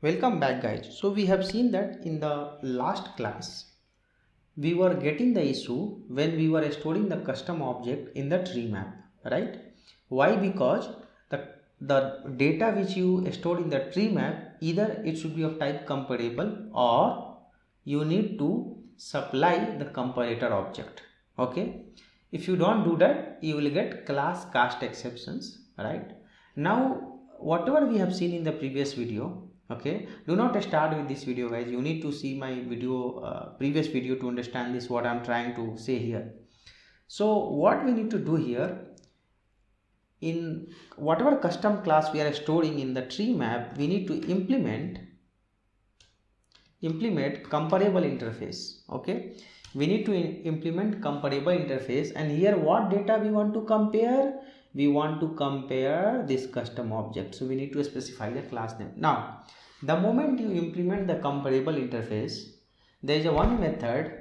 Welcome back guys. So we have seen that in the last class we were getting the issue when we were storing the custom object in the tree map, right? Why? Because the data which you stored in the tree map, either it should be of type comparable or you need to supply the comparator object. Okay, if you don't do that you will get class cast exceptions, right? Now whatever we have seen in the previous video, okay, do not start with this video guys, you need to see my video, previous video, to understand this what I'm trying to say here. So what we need to do here, in whatever custom class we are storing in the tree map, we need to implement comparable interface. Okay, we need to implement comparable interface, and here what data we want to compare? We want to compare this custom object, so we need to specify the class name. Now the moment you implement the comparable interface, there is a one method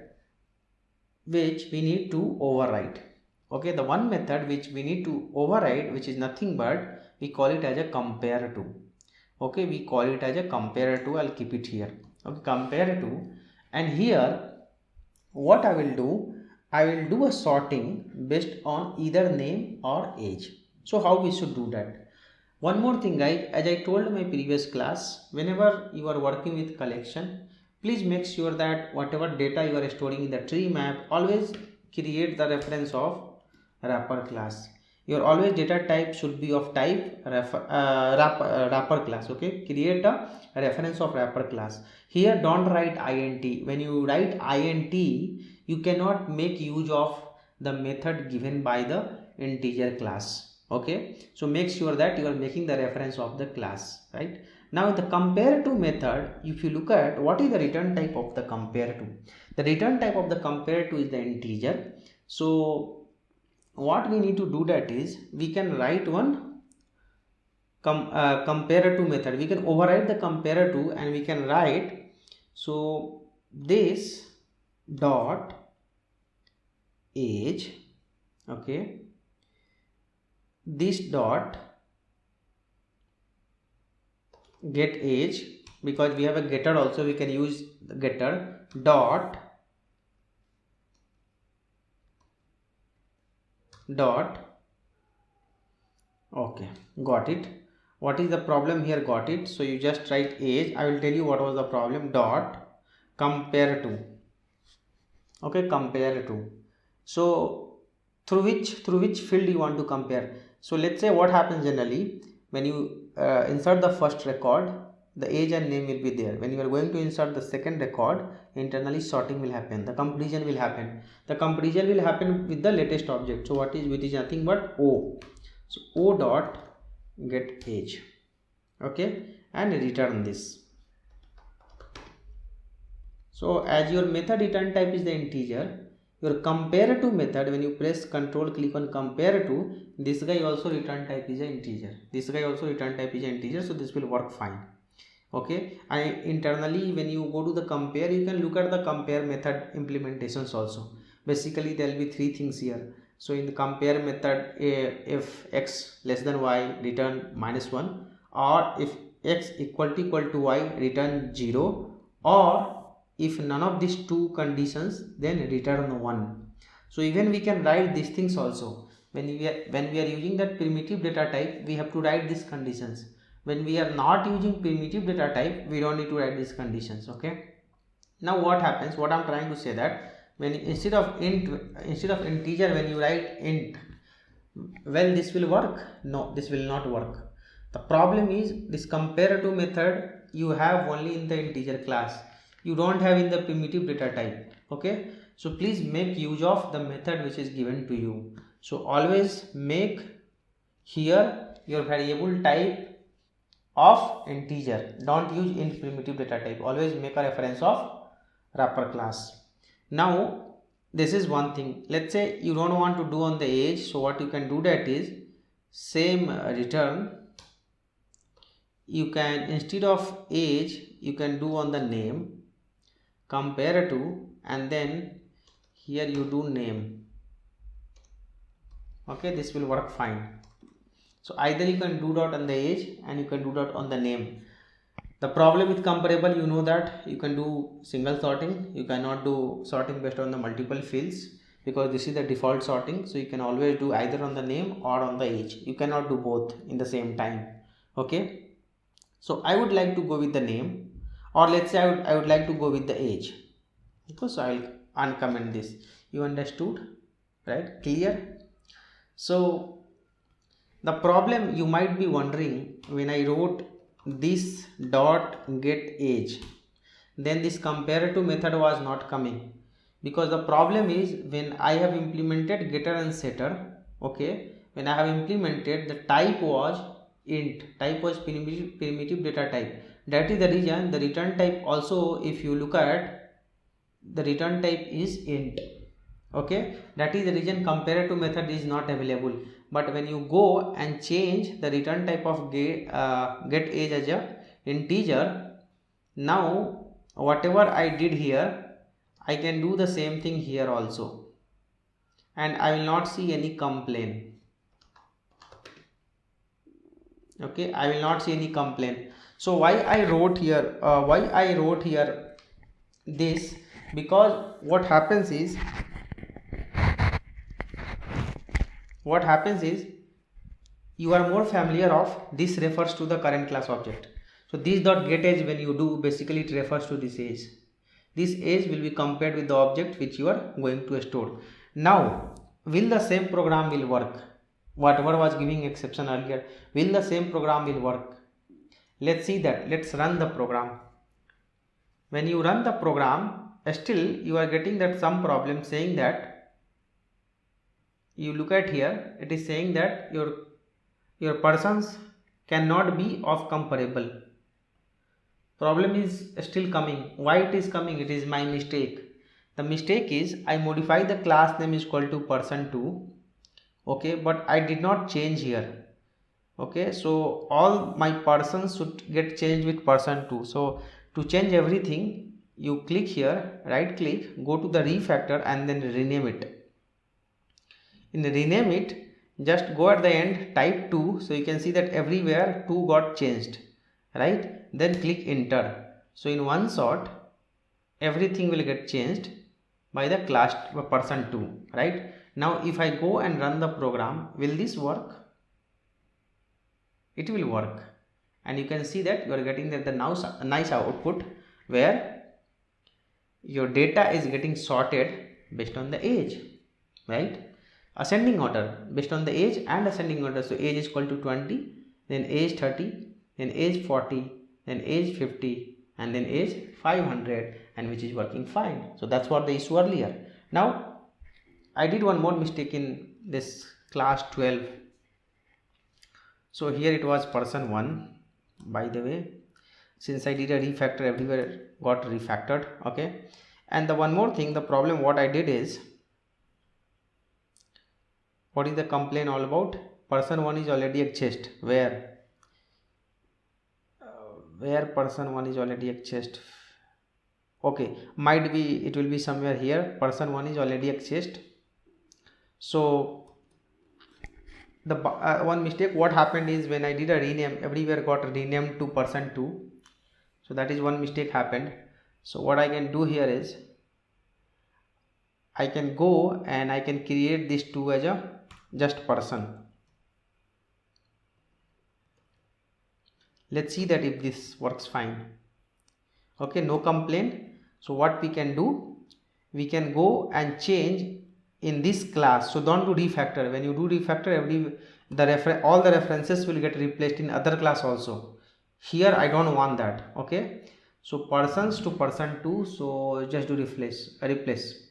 which we need to override. Okay, the one method which we need to override, which is nothing but we call it as a compare to. Okay, we call it as a compare to. I'll keep it here. Okay, compare to, and here what I will do a sorting based on either name or age. So how we should do that? One more thing guys, as I told in my previous class, whenever you are working with collection, please make sure that whatever data you are storing in the tree map, always create the reference of wrapper class. Your always data type should be of type wrapper class. Okay, create a reference of wrapper class. Here don't write int. When you write int, you cannot make use of the method given by the integer class. Okay, so make sure that you are making the reference of the class, right? Now in the compare to method, if you look at what is the return type of the compare to, the return type of the compare to is the integer. So what we need to do that is we can write one compare to method. We can override the compare to and we can write, so this dot age, okay, this dot get age, because we have a getter also, we can use the getter dot okay, got it. What is the problem here? Got it. So you just write age. I will tell you what was the problem. Dot compare to. Okay, compare to. So through which field you want to compare? So let's say what happens generally when you insert the first record, the age and name will be there. When you are going to insert the second record, internally sorting will happen, the comparison will happen. The comparison will happen with the latest object. So what is, which is nothing but O. So O dot get age, okay, and return this. So as your method return type is the integer, your compare to method, when you press control click on compare to, this guy also return type is an integer, this guy also return type is an integer, so this will work fine. Okay, and internally when you go to the compare, you can look at the compare method implementations also. Basically there will be three things here. So in the compare method, if x less than y, return -1, or if x equal to y, return 0, or if none of these two conditions, then return 1. So even we can write these things also. When we are using that primitive data type, we have to write these conditions. When we are not using primitive data type, we don't need to write these conditions. Okay, now what happens, what I'm trying to say, that when instead of integer, when you write int, well, this will work? No, this will not work. The problem is this compare to method you have only in the integer class, you don't have in the primitive data type. Okay, so please make use of the method which is given to you. So always make here your variable type of integer, don't use in primitive data type, always make a reference of wrapper class. Now this is one thing. Let's say you don't want to do on the age, so what you can do, that is same return, you can, instead of age, you can do on the name, compare to, and then here you do name. Okay, this will work fine. So either you can do dot on the age and you can do dot on the name. The problem with comparable, you know that you can do single sorting, you cannot do sorting based on the multiple fields, because this is the default sorting. So you can always do either on the name or on the age, you cannot do both in the same time. Okay, so I would like to go with the name, or let's say I would like to go with the age. Okay, so I will uncomment this. You understood, right? Clear? So the problem, you might be wondering, when I wrote this dot get age, then this comparative method was not coming, because the problem is when I have implemented getter and setter, okay, when I have implemented, the type was int, type was primitive data type. That is the reason the return type also, if you look at, the return type is int. Okay, that is the reason comparative method is not available. But when you go and change the return type of get age as a integer, now whatever I did here, I can do the same thing here also, and I will not see any complaint. Okay, I will not see any complaint. So why I wrote here this, because what happens is you are more familiar of this refers to the current class object. So this dot get age, when you do, basically it refers to this age. This age will be compared with the object which you are going to store. Now will the same program will work? Whatever was giving exception earlier, will the same program will work? Let's see that. Let's run the program. When you run the program, still you are getting that some problem saying that, you look at here, it is saying that your persons cannot be of comparable. Problem is still coming. Why it is coming? It is my mistake. The mistake is I modify the class name is equal to person2, okay, but I did not change here. Okay, so all my persons should get changed with person2. So to change everything, you click here, right click, go to the refactor and then rename it. In rename it, just go at the end, type 2, so you can see that everywhere 2 got changed, right? Then click enter. So in one shot, everything will get changed by the class person2, right? Now if I go and run the program, will this work? It will work, and you can see that you are getting the nice output where your data is getting sorted based on the age, right? Ascending order based on the age and ascending order. So age is equal to 20, then age 30, then age 40, then age 50, and then age 500, and which is working fine. So that's what the issue earlier. Now I did one more mistake in this class 12. So here it was person 1, by the way, since I did a refactor, everywhere got refactored. Okay, and the one more thing, the problem what I did is, what is the complaint all about? Person 1 is already accessed. Where person 1 is already accessed? Okay, might be it will be somewhere here. Person 1 is already accessed. So the one mistake what happened is, when I did a rename, everywhere got renamed to person 2. So that is one mistake happened. So what I can do here is, I can go and I can create this 2 as a just person. Let's see that if this works fine. Okay, no complaint. So what we can do, we can go and change in this class. So don't do refactor. When you do refactor, all the references will get replaced in other class also. Here I don't want that. Okay, so persons to person2, so just do replace.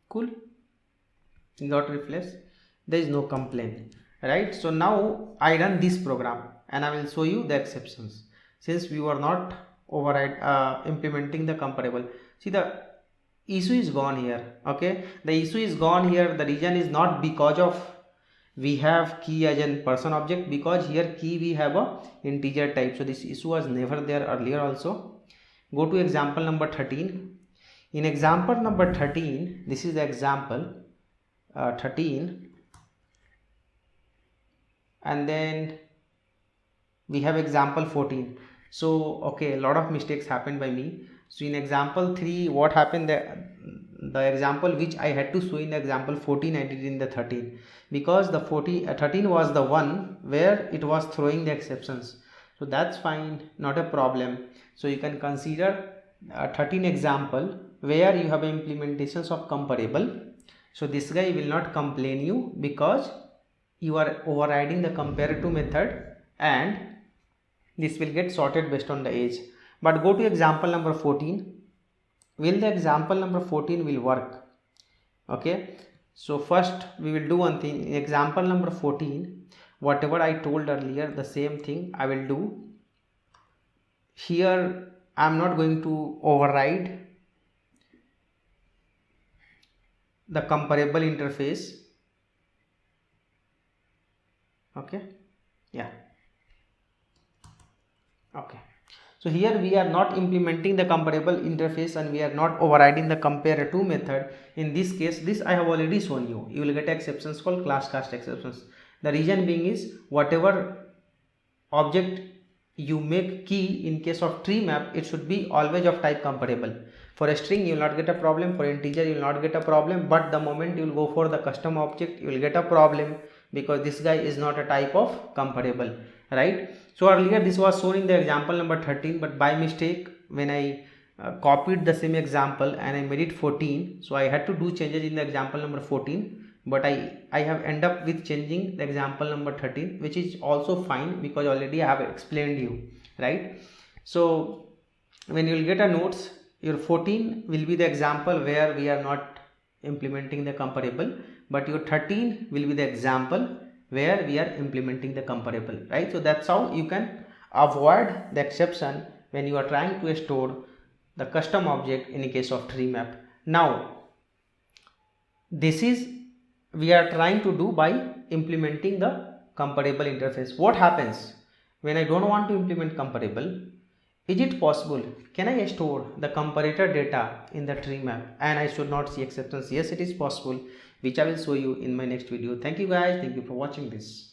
Cool, got replaced. There is no complaint, right? So now I run this program and I will show you the exceptions, since we were not implementing the comparable. See, the issue is gone here. Okay, the issue is gone here. The reason is not because of we have key as a person object, because here key we have a integer type. So this issue was never there earlier also. Go to example number 13. In example number 13, this is the example 13, and then we have example 14. So okay, a lot of mistakes happened by me. So in example 3, what happened, the example which I had to show in example 14, I did in the 13, because the 13 was the one where it was throwing the exceptions. So that's fine, not a problem. So you can consider 13 example where you have implementations of comparable. So this guy will not complain you, because you are overriding the comparative method, and this will get sorted based on the age. But go to example number 14. Will the example number 14 will work? Okay, so first we will do one thing. Example number 14, whatever I told earlier, the same thing I will do here. I am not going to override the comparable interface. Okay, yeah, okay. So here we are not implementing the comparable interface, and we are not overriding the compare to method. In this case, this I have already shown you. You will get exceptions called class cast exceptions. The reason being is, whatever object you make key in case of tree map, it should be always of type comparable. For a string you will not get a problem, for integer you will not get a problem, but the moment you will go for the custom object, you will get a problem, because this guy is not a type of comparable, right? So earlier this was shown in the example number 13, but by mistake when I copied the same example and I made it 14, so I had to do changes in the example number 14, but I have end up with changing the example number 13, which is also fine, because already I have explained you, right? So when you will get a notes, your 14 will be the example where we are not implementing the comparable, but your 13 will be the example where we are implementing the comparable, right? So that's how you can avoid the exception when you are trying to store the custom object in a case of tree map. Now this is we are trying to do by implementing the comparable interface. What happens when I don't want to implement comparable? Is it possible? Can I store the comparator data in the tree map and I should not see exceptions? Yes, it is possible, which I will show you in my next video. Thank you guys. Thank you for watching this.